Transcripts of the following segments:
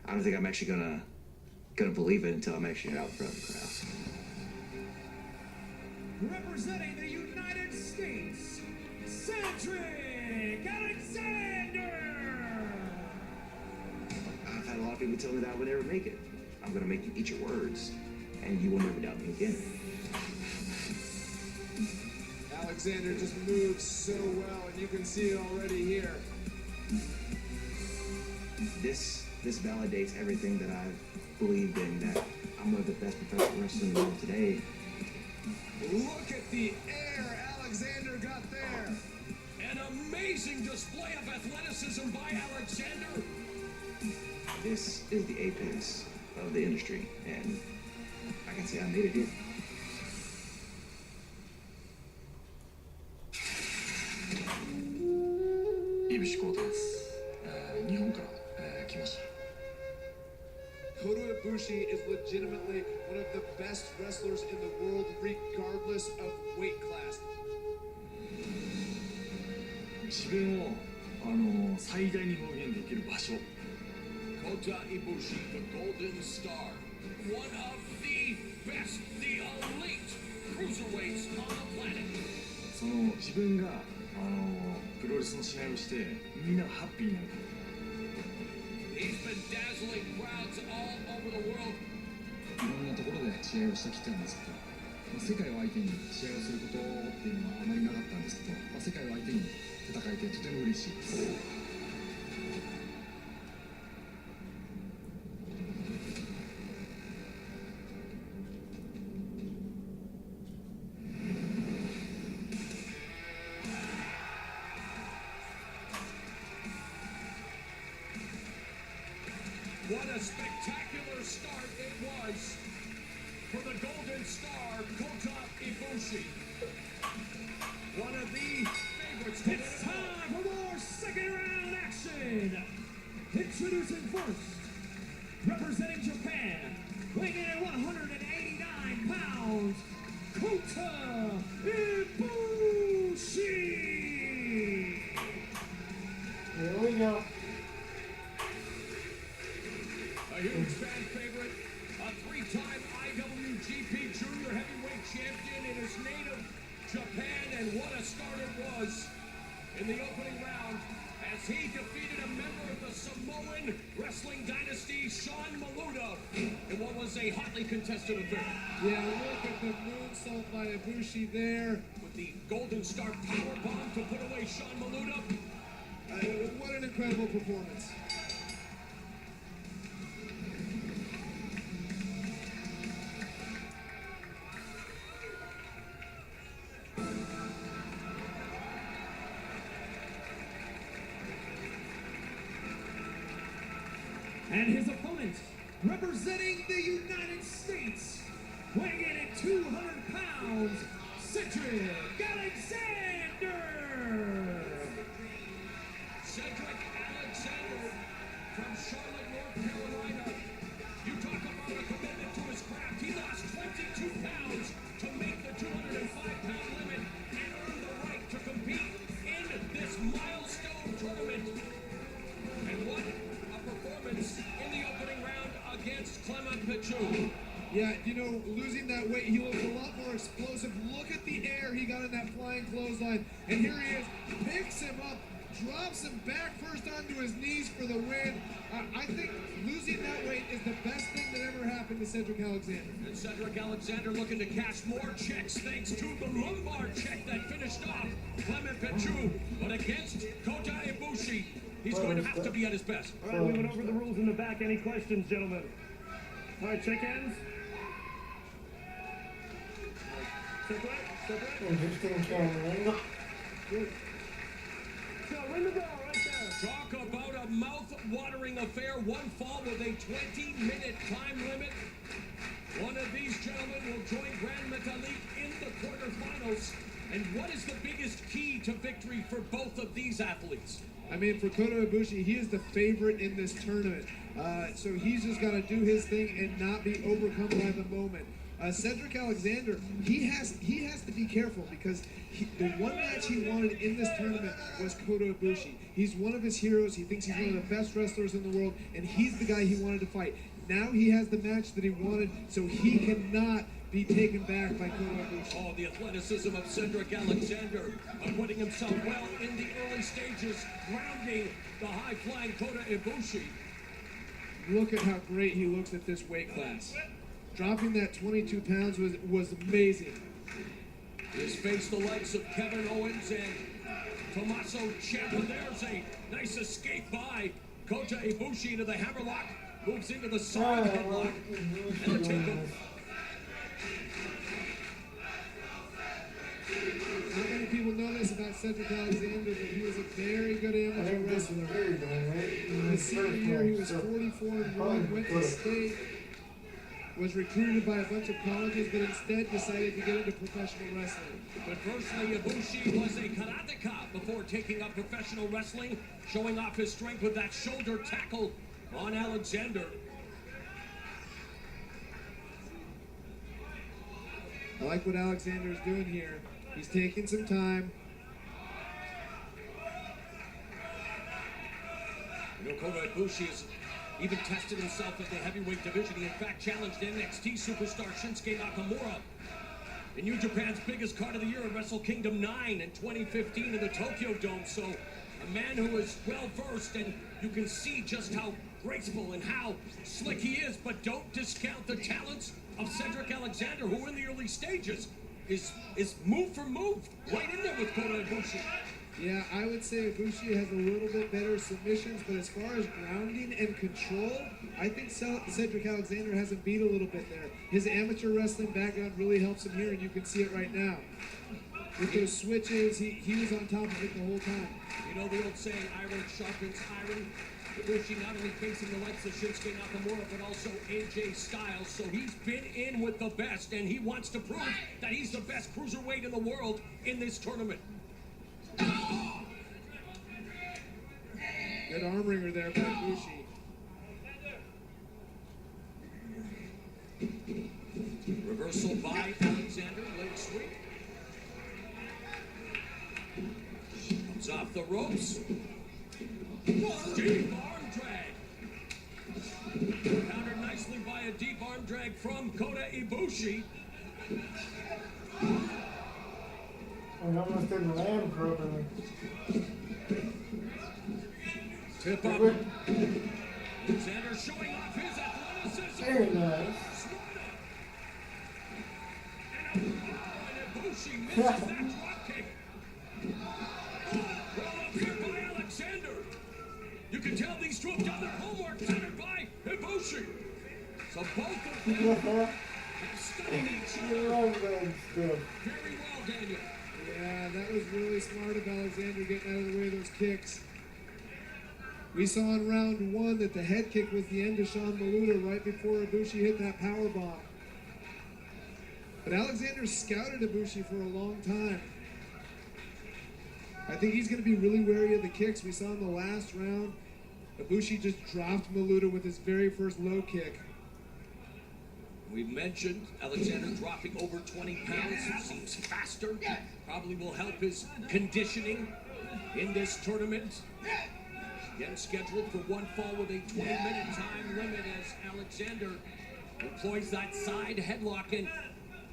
I don't think I'm actually gonna believe it until I'm actually out in front of the crowd. Representing the United States, Cedric Alexander! I've had a lot of people tell me that I would never make it. I'm gonna make you eat your words, and you will never doubt me again. Alexander just moves so well, and you can see it already here. This validates everything that I've believed in, that I'm one of the best professional wrestlers in the world today. Look at the air Alexander got there. An amazing display of athleticism by Alexander. This is the apex of the industry, and I can say I made it here. 井伏浩太です。日本から来ました。Kota Ibushi is legitimately one of the best wrestlers in the world, regardless of weight class. 自分を最大に表現できる場所。Kota Ibushi, the Golden Star, one of the best, the elite cruiserweights on the planet. その自分がプロレスの試合をしてみんながハッピーになる。He's been dazzling crowds all over the world. いろんなところで試合をしてきたんですけど、世界を相手に試合をすることっていうのはあまりなかったんですけど、世界を相手に戦えてとても嬉しいです。What a spectacular start it was for the Golden Star, Kota Ibushi. One of the favorites. It's time for more second round action. Introducing first, representing Japan, weighing in at 189 pounds, Kota Ibushi. Here we go. A huge fan favorite, a three-time IWGP Junior Heavyweight Champion in his native Japan, and what a start it was in the opening round as he defeated a member of the Samoan wrestling dynasty, Sean Maluta, in what was a hotly contested affair. Yeah, look at the moonsault by Ibushi there. With the Golden Star powerbomb to put away Sean Maluta. What an incredible performance. And his opponent, representing the United States, weighing in at 200 pounds, Cedric Alexander! Cedric Alexander from Charlotte, North Carolina. You talk about a commitment to his craft. He lost 22 pounds to make the 205-pound limit and earn the right to compete in this milestone tournament. And what a performance in the opening round against Clement Pichu. Yeah, you know, losing that weight, he looked a lot more explosive. Look at the air he got in that flying clothesline. And here he is, picks him up, drops him back first onto his knees for the win. I think losing that weight is the best thing that ever happened to Cedric Alexander. And Cedric Alexander looking to cash more checks thanks to the lumbar check that finished off Clement Pichu. But against Kota Ibushi, he's going to have to be at his best. All right, we went over the rules in the back. Any questions, gentlemen? All right, check hands. So ring the bell right there. Talk about a mouth-watering affair. One fall with a 20-minute time limit. One of these gentlemen will join Grand Metalik in the quarterfinals. And what is the biggest key to victory for both of these athletes? I mean, for Kota Ibushi, he is the favorite in this tournament. So he's just got to do his thing and not be overcome by the moment. Cedric Alexander, he has to be careful because the one match he wanted in this tournament was Kota Ibushi. He's one of his heroes. He thinks he's one of the best wrestlers in the world, and he's the guy he wanted to fight. Now he has the match that he wanted, so he cannot be taken back by Kota Ibushi. Oh, the athleticism of Cedric Alexander, putting himself well in the early stages, grounding the high-flying Kota Ibushi. Look at how great he looks at this weight class. Dropping that 22 pounds was amazing. He's faced the likes of Kevin Owens and Tommaso Ciampa. There's a nice escape by Kota Ibushi into the hammerlock. Moves into the side headlock. And the takeover. Not many people know this about Cedric Alexander, but he was a very good I amateur think this is wrestler. very good, right? In his senior year, he was 44-1, went to state, was recruited by a bunch of colleges, but instead decided to get into professional wrestling. But firstly, Ibushi was a karateka before taking up professional wrestling, showing off his strength with that shoulder tackle on Alexander. I like what Alexander's doing here. He's taking some time. You know, Kota Ibushi has even tested himself at the heavyweight division. He, in fact, challenged NXT superstar Shinsuke Nakamura in New Japan's biggest card of the year at Wrestle Kingdom 9 in 2015 in the Tokyo Dome. So, a man who is well-versed, and you can see just how graceful and how slick he is, but don't discount the talents of Cedric Alexander, who in the early stages is move for move right in there with Kota Ibushi. Yeah, I would say Ibushi has a little bit better submissions, but as far as grounding and control, I think Cedric Alexander has him beat a little bit there. His amateur wrestling background really helps him here, and you can see it right now. With those switches, he was on top of it the whole time. You know the old saying, iron sharpens iron. Ibushi not only facing the likes of Shinsuke Nakamura, but also AJ Styles. So he's been in with the best, and he wants to prove that he's the best cruiserweight in the world in this tournament. Good arm wringer there by Ibushi. Reversal by Alexander, leg sweep. Comes off the ropes. Deep arm drag. Countered nicely by a deep arm drag from Kota Ibushi. I almost didn't land properly. Tip up. Alexander showing off his athleticism. Very nice. And Ibushi misses that drop kick. Roll up here by Alexander. You can tell these two have done their homework, centered by Ibushi. So both of them have studied each other very well, Daniel. Yeah, that was really smart of Alexander getting out of the way of those kicks. We saw in round one that the head kick was the end of Sean Maluta right before Ibushi hit that power bomb. But Alexander scouted Ibushi for a long time. I think he's going to be really wary of the kicks. We saw in the last round, Ibushi just dropped Maluta with his very first low kick. We mentioned Alexander dropping over 20 pounds. Seems faster. Probably will help his conditioning in this tournament. Again, scheduled for one fall with a 20-minute time limit as Alexander employs that side headlock. And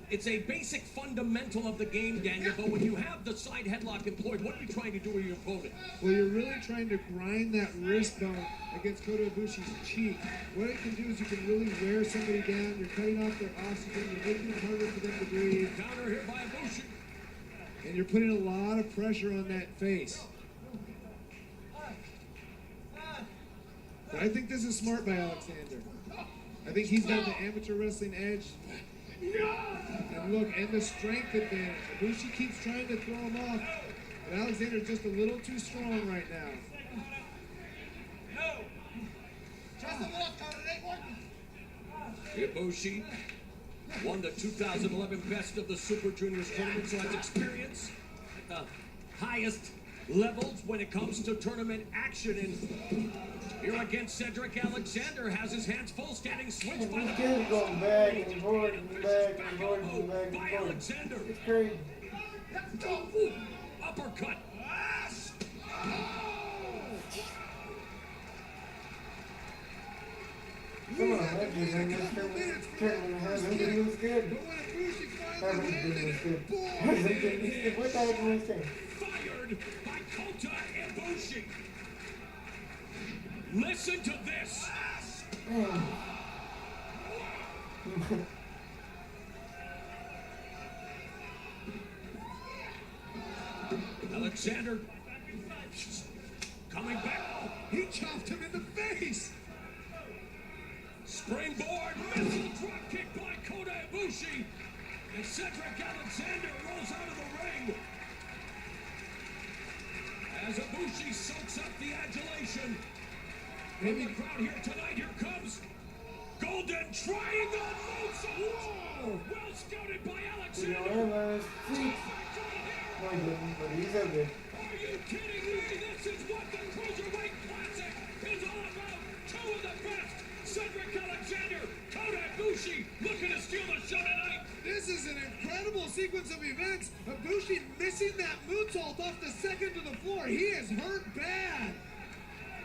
it's a basic fundamental of the game, Daniel, but when you have the side headlock employed, what are you trying to do with your opponent? Well, you're really trying to grind that wrist bone against Kota Ibushi's cheek. What it can do is you can really wear somebody down. You're cutting off their oxygen. You're making it harder for them to breathe. Counter here by Ibushi. And you're putting a lot of pressure on that face. But I think this is smart by Alexander. I think he's got the amateur wrestling edge. And look, and the strength advantage. Ibushi keeps trying to throw him off, but Alexander's just a little too strong right now. Ibushi won the 2011 Best of the Super Juniors tournament, so has experience at the highest levels when it comes to tournament action. And Here against Cedric Alexander has his hands full, standing switch by This the kid's going back and forth and back and forth and back and by forth. Alexander. It's crazy. Uppercut. Some of the matches in this tournament hasn't been this good. But when Ibushi finally Hasn't been landed this it, good. boy, Hasn't been this good. What the heck am I saying? Fired by Kota Ibushi. Listen to this. Man. Alexander coming back. he chopped him in the face. Springboard missile drop kick by Kota Ibushi. And Cedric Alexander rolls out of the ring. As Ibushi soaks up the adulation. In the crowd here tonight, here comes Golden Triangle Moonsault. Whoa! Well scouted by You know Alexander. him on his feet. No, he didn't, but he's up there. Are you kidding me? This is what the Cruiserweight Classic is all about. Two of the best. Cedric Alexander, Kota Ibushi looking to steal the show tonight. This is an incredible sequence of events. Ibushi missing that moonsault off the second to the floor. He is hurt bad.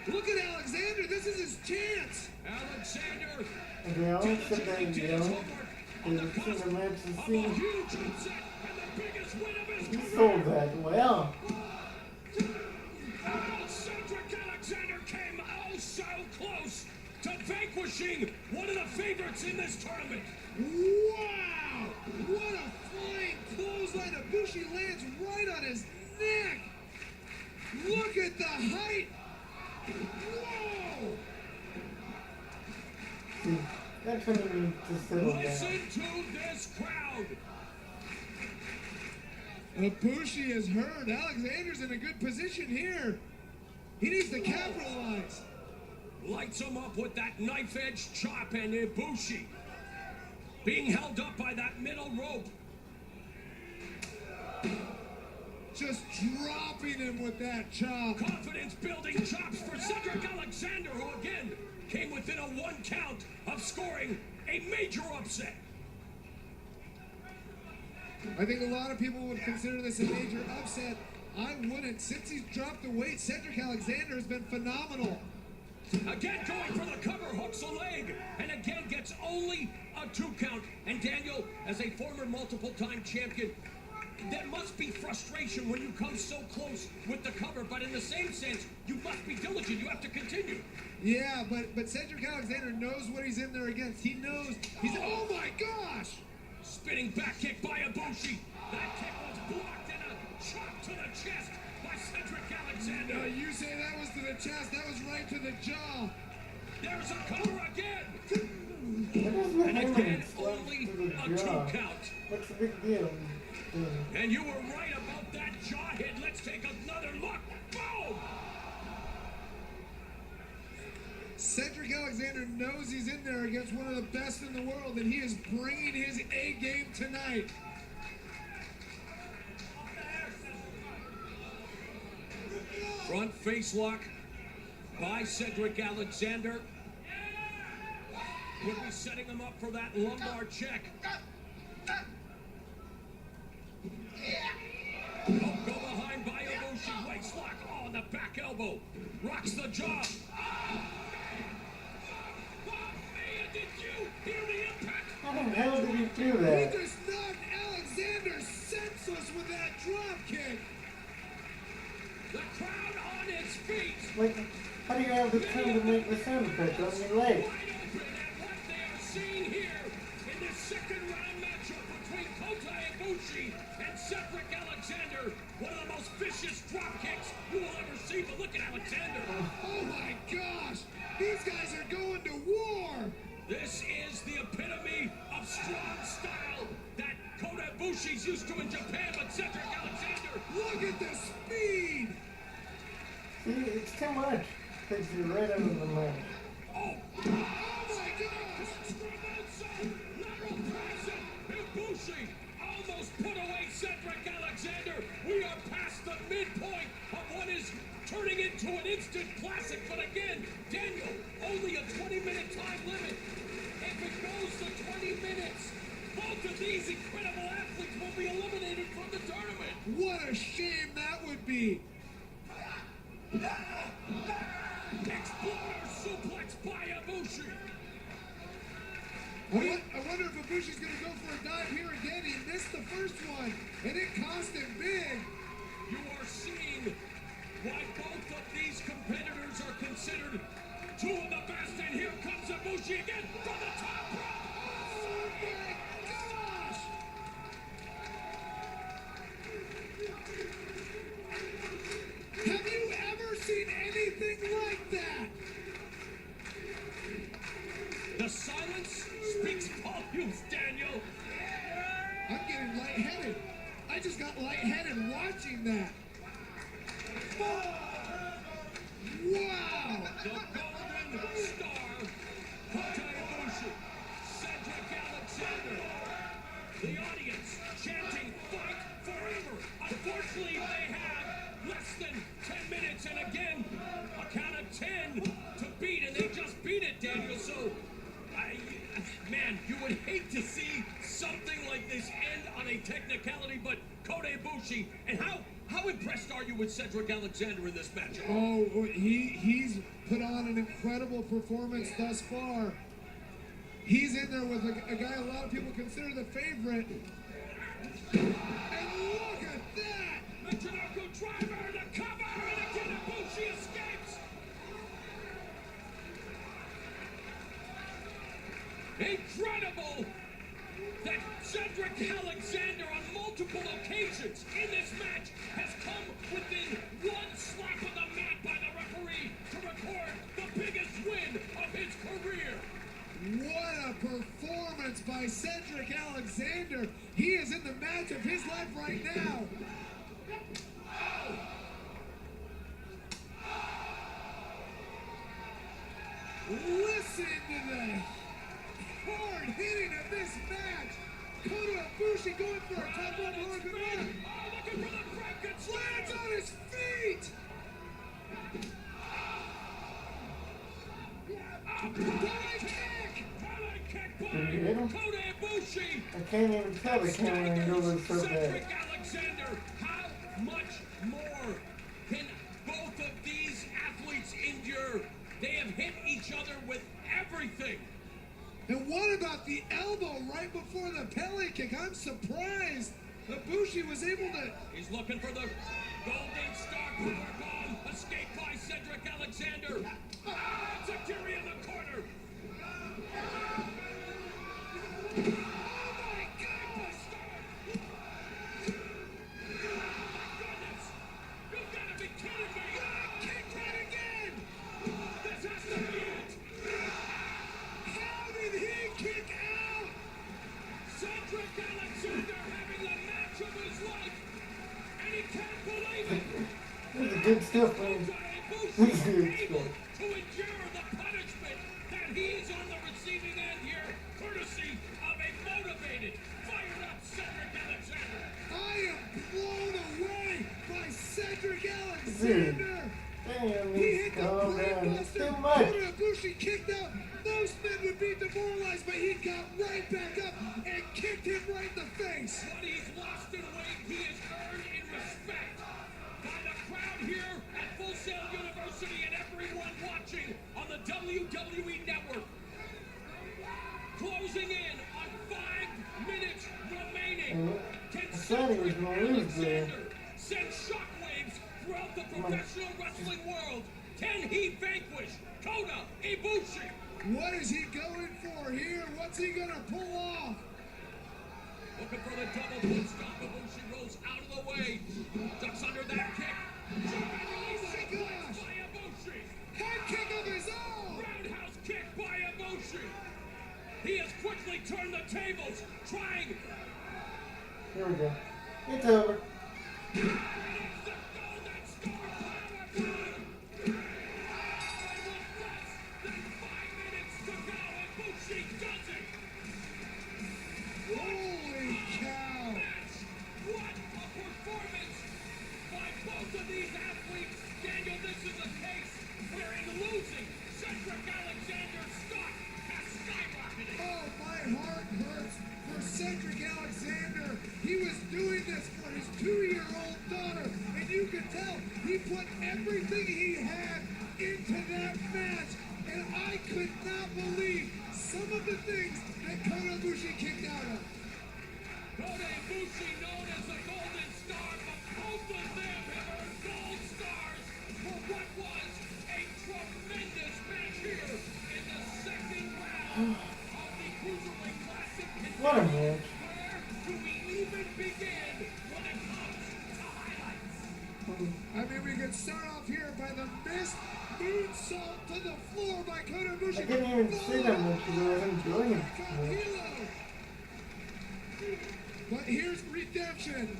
Look at Alexander. This is his chance. Alexander And they all sit there and did his yell. homework on the They've seen cusp the match and of a seen. huge upset and the biggest win of his He career. sold that well. Oh, Cedric Alexander came oh so close to vanquishing one of the favorites in this tournament. Wow! What a flying clothesline. Ibushi lands right on his neck. Look at the height. Whoa! See, that's when you need to settle down. Listen to this crowd. Ibushi is hurt. Alexander's in a good position here. He needs to capitalize. Lights him up with that knife-edge chop, and Ibushi being held up by that middle rope. Just dropping him with that chop. Confidence-building chops for Cedric Alexander, who again came within a one count of scoring a major upset. I think a lot of people would consider this a major upset. I wouldn't. Since he's dropped the weight, Cedric Alexander has been phenomenal. Again going for the cover, hooks a leg, and again gets only a 2 count. And Daniel, as a former multiple-time champion, there must be frustration when you come so close with the cover, but in the same sense, you must be diligent. You have to continue. Yeah, but Cedric Alexander knows what he's in there against. He knows he's. Oh my gosh! Spinning back kick by Ibushi. That kick was blocked and a chop to the chest by Cedric Alexander. You say that was to the chest. That was right to the jaw. There's a cover again. What is the And hammer again, stuff only to a the 2 jaw? count. What's the big deal? And you were right about that jaw hit. Let's take another look. Boom! Cedric Alexander knows he's in there against one of the best in the world, and he is bringing his A game tonight. Front face lock by Cedric Alexander. Would be setting him up for that lumbar check. Oh, go behind by Ibushi. Waist lock on the back elbow. Rocks the jaw. Man, did you hear the impact? How the hell did he do He that? just knocked Alexander senseless with that drop kick. The crowd on its feet. Like, how do you have the time to make the sound effect on your leg? Wide open at what they are seeing here in this second round matchup between Kota Ibushi and Cedric Alexander. One of the most vicious drop kicks you will ever see. But look at Alexander. Oh my gosh! These guys are going to war! This is the epitome of strong style that Kota Ibushi's used to in Japan. But Cedric Alexander, Look at the speed! See, it's too much. Takes you right out of the match. oh, Oh my gosh! lateral press. Ibushi almost put away Cedric Alexander. We are past the midpoint of what is turning into an instant classic. But again, Daniel time limit. If it goes to 20 minutes, both of these incredible athletes will be eliminated from the tournament. What a shame that would be. Exploder suplex by Ibushi. I wonder if Ibushi's going to go for a dive here again. He missed the first one, and it cost him big. You are seeing why both of these competitors are considered two of the best. And here comes Ibushi again from the top rope. Oh my gosh! Have you ever seen anything like that? The silence speaks volumes, Daniel. I'm getting lightheaded. I just got lightheaded watching that. Wow! The Golden Star, Kota Ibushi, Cedric Alexander. The audience chanting "Fight Forever." Unfortunately, they have less than 10 minutes, and again, a count of 10 to beat, and they just beat it, Daniel. So, man, you would hate to see something like this end on a technicality, but Kota Ibushi, and how impressed are you with Cedric Alexander in this match? Oh, he's put on an incredible performance thus far. He's in there with a guy a lot of people consider the favorite. And look at that! Michinoku driver to cover, and again Ibushi escapes. Incredible that Cedric Alexander on multiple occasions in this match has come within one slap of the mat by the referee to record the biggest win of his career. What a performance by Cedric Alexander. He is in the match of his life right now. Listen to the hard hitting of this match. Kota Ibushi going for a top rope Hurricane Run. Oh, looking for the Frankenstein. Lands on his feet. Dive kick. Pellet kick by Did you hit him? Kota Ibushi. I can't even tell the camera angle was so bad. Cedric Alexander, how much more can both of these athletes endure? They have hit each other with everything. And what about the elbow right before the Pele kick? I'm surprised Ibushi was able to... He's looking for the Golden Star Powerbomb. Escape by Cedric Alexander. Takiri in the corner. Oh my gosh! Goodness! You've got to be kidding me! Kick that again! This has to be it! How did he kick out? Cedric Alexander having the match of his life! And he can't believe it! This is good stuff, man. Kota Ibushi This is is good able stuff. to endure the punishment that he is on the receiving end here, courtesy of a motivated, fired up Cedric Alexander. I am blown away by Cedric Alexander! Damn, He it's hit the calm down. It's brainbuster. too much. Kota Ibushi kicked out. Most men would be demoralized, but he got right back up and kicked him right in the face. What he's lost in weight, he has earned in respect by the crowd here at Full Sail University and everyone watching on the WWE Network. Closing in on 5 minutes remaining. Can thought he was Cedric gonna lose there. Alexander send shockwaves throughout the professional wrestling world? Can he vanquish Kota Ibushi? What is he going for here? What's he gonna pull off? Looking for the double foot stop. Ibushi rolls out of the way. Ducks under that kick. Jumping release Oh my gosh. by Ibushi. Head kick of his own! Roundhouse kick by Ibushi. He has quickly turned the tables, trying. Here we go. It's over. It's the Golden Star Powerbomb. And with less than 5 minutes to go, Ibushi does it. Holy cow! Match. What a performance by both of these athletes. Daniel, this is a case where in losing, Cedric Alexander's stock And I could not believe some of the things that Kota Ibushi kicked out of. Kota Ibushi, known as the Golden Star, but both of them have earned gold stars for what was a tremendous match here in the second round of the Cruiserweight Classic. What a match. Where do we even begin when it comes to highlights? I mean, we could start off here by the missed moonsault to the floor by Kota Ibushi. I couldn't even see that much because I wasn't doing it. From Hilo. But here's redemption.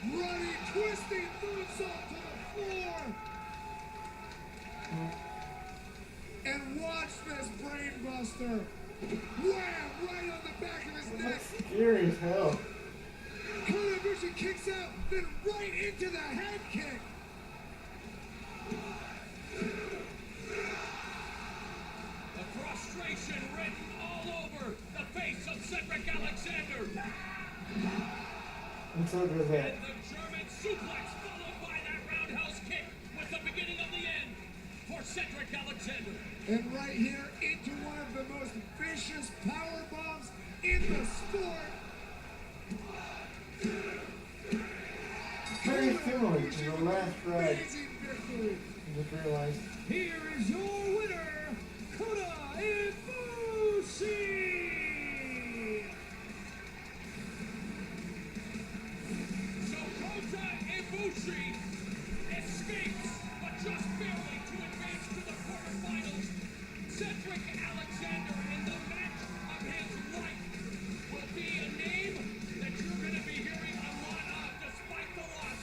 Running, twisting moonsault to the floor. And watch this brainbuster. Wham! Right on the back of his It neck. looks scary as hell. Kota Ibushi kicks out, then right into the head kick. The frustration written all over the face of Cedric Alexander. And so does that. And the German suplex followed by that roundhouse kick was the beginning of the end for Cedric Alexander. And right here into one of the most vicious power bombs in the sport. Very similar to the last ride. Amazing victory. I just realized. Here is your winner, Kota Ibushi. So Kota Ibushi escapes, but just barely to advance to the quarterfinals. Cedric Alexander in the match of his life will be a name that you're going to be hearing a lot of despite the loss.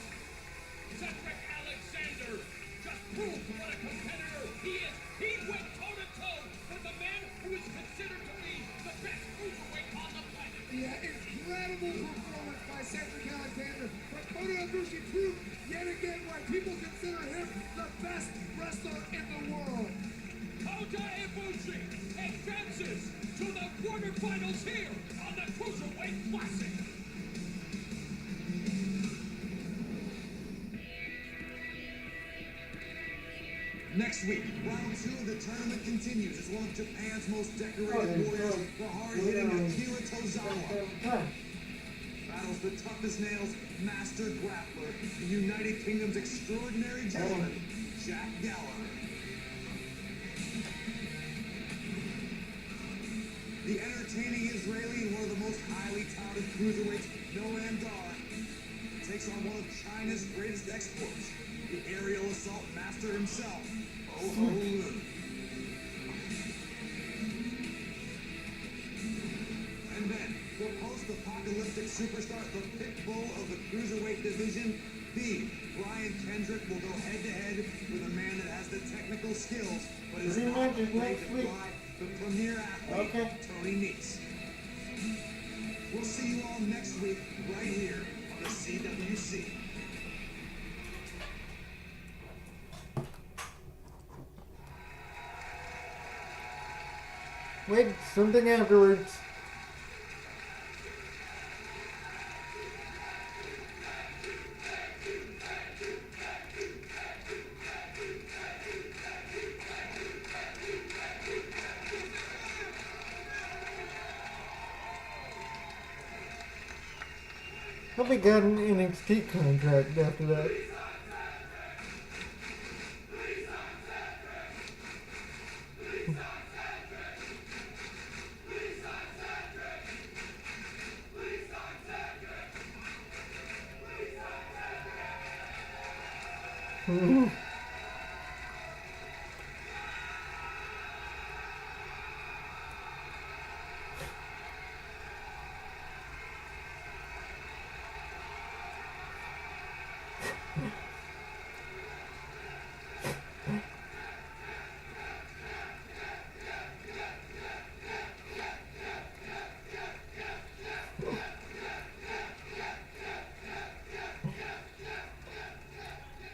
Cedric Alexander just proved what a competitor he is. He went toe-to-toe with a man who is considered to be the best cruiserweight on the planet. Yeah, incredible performance by Cedric Alexander. But Kota Ibushi proved yet again why people consider him the best wrestler in the world. Kota Ibushi advances to the quarterfinals here on the Cruiserweight Classic. Next week, round 2 of the tournament continues as one of Japan's most Oh, decorated there's warriors, no- the hard-hitting no- Akira Tozawa, Time. battles the tough-as nails master grappler, the United Kingdom's extraordinary gentleman, Jack Gallagher. The entertaining Israeli and one of the most highly touted cruiserweights, Noam Dar, takes on one of China's greatest exports, the aerial assault master himself, Oh Ho Lun. And then, the post-apocalyptic superstar, the pit bull of the cruiserweight division, the Brian Kendrick will go head-to-head with a man that has the technical skills, but is Rematch not is afraid next to week. fly the premier athlete, Okay. Tony Nese. We'll see you all next week, right here on the CWC. Wait, something afterwards. Hope he got an NXT contract after that.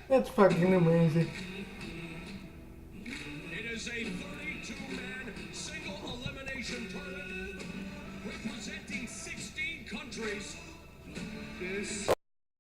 That's fucking amazing.